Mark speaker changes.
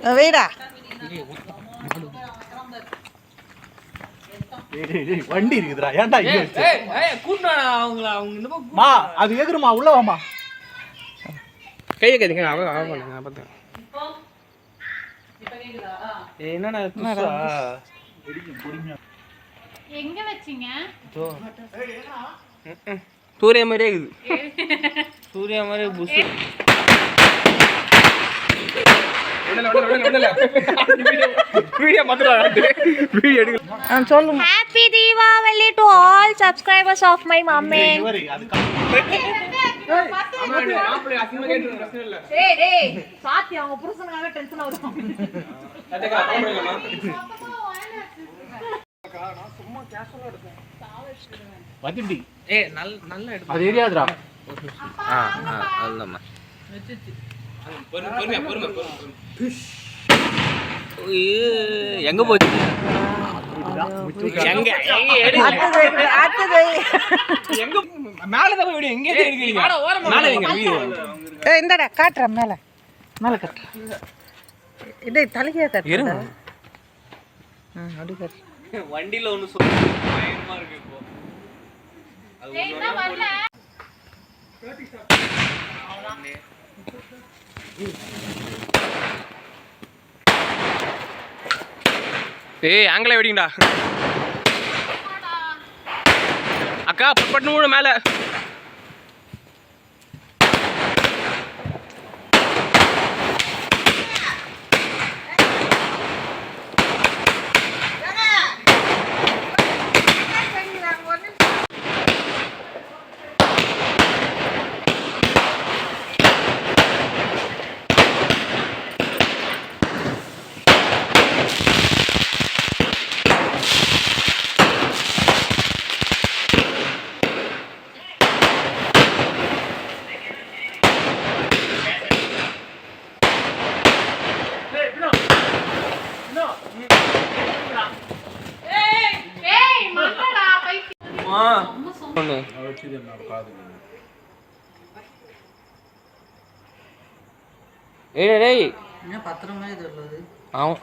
Speaker 1: வெயிடா
Speaker 2: வண்டி இருக்குதுடா ஏன்டா இங்க வச்சு மா அது எகுருமா உள்ள வாமா
Speaker 3: கையை கைதுங்க அவன் பார்த்தேன் என்னடா புதுசா
Speaker 4: எங்க வச்சீங்க
Speaker 3: சூர்யா மாதிரியே இருக்குது சூர்யா மாதிரியே push
Speaker 4: Happy Diwali to all subscribers of my mummy.
Speaker 1: சாத்தி அவங்க புருஷனுக்காக டென்ஷன் ஆகுது.
Speaker 2: வதிண்டி
Speaker 3: ஏய் நல்ல எடுத்து
Speaker 2: அது ஏரியாதுடா
Speaker 3: அதுதான்மா எங்க போச்சு எங்க மேலதான் வீடியோ எங்க எடுக்கிறீங்க மேல எங்க வீடியோ
Speaker 1: இந்தடா காட்டுறேன் மேல மேல காட்டுறேன் இதே தலைக்கே காட்டுறேன் அப்படி காட்டு
Speaker 3: வண்டியில ஒண்ணு பயமா இருக்கு இப்போ ஏய் ஆங்கில வெடிங்கடா அக்கா பட்டு மேல ஏய்
Speaker 1: என்ன பத்திரமா இது உள்ளது
Speaker 3: ஆமா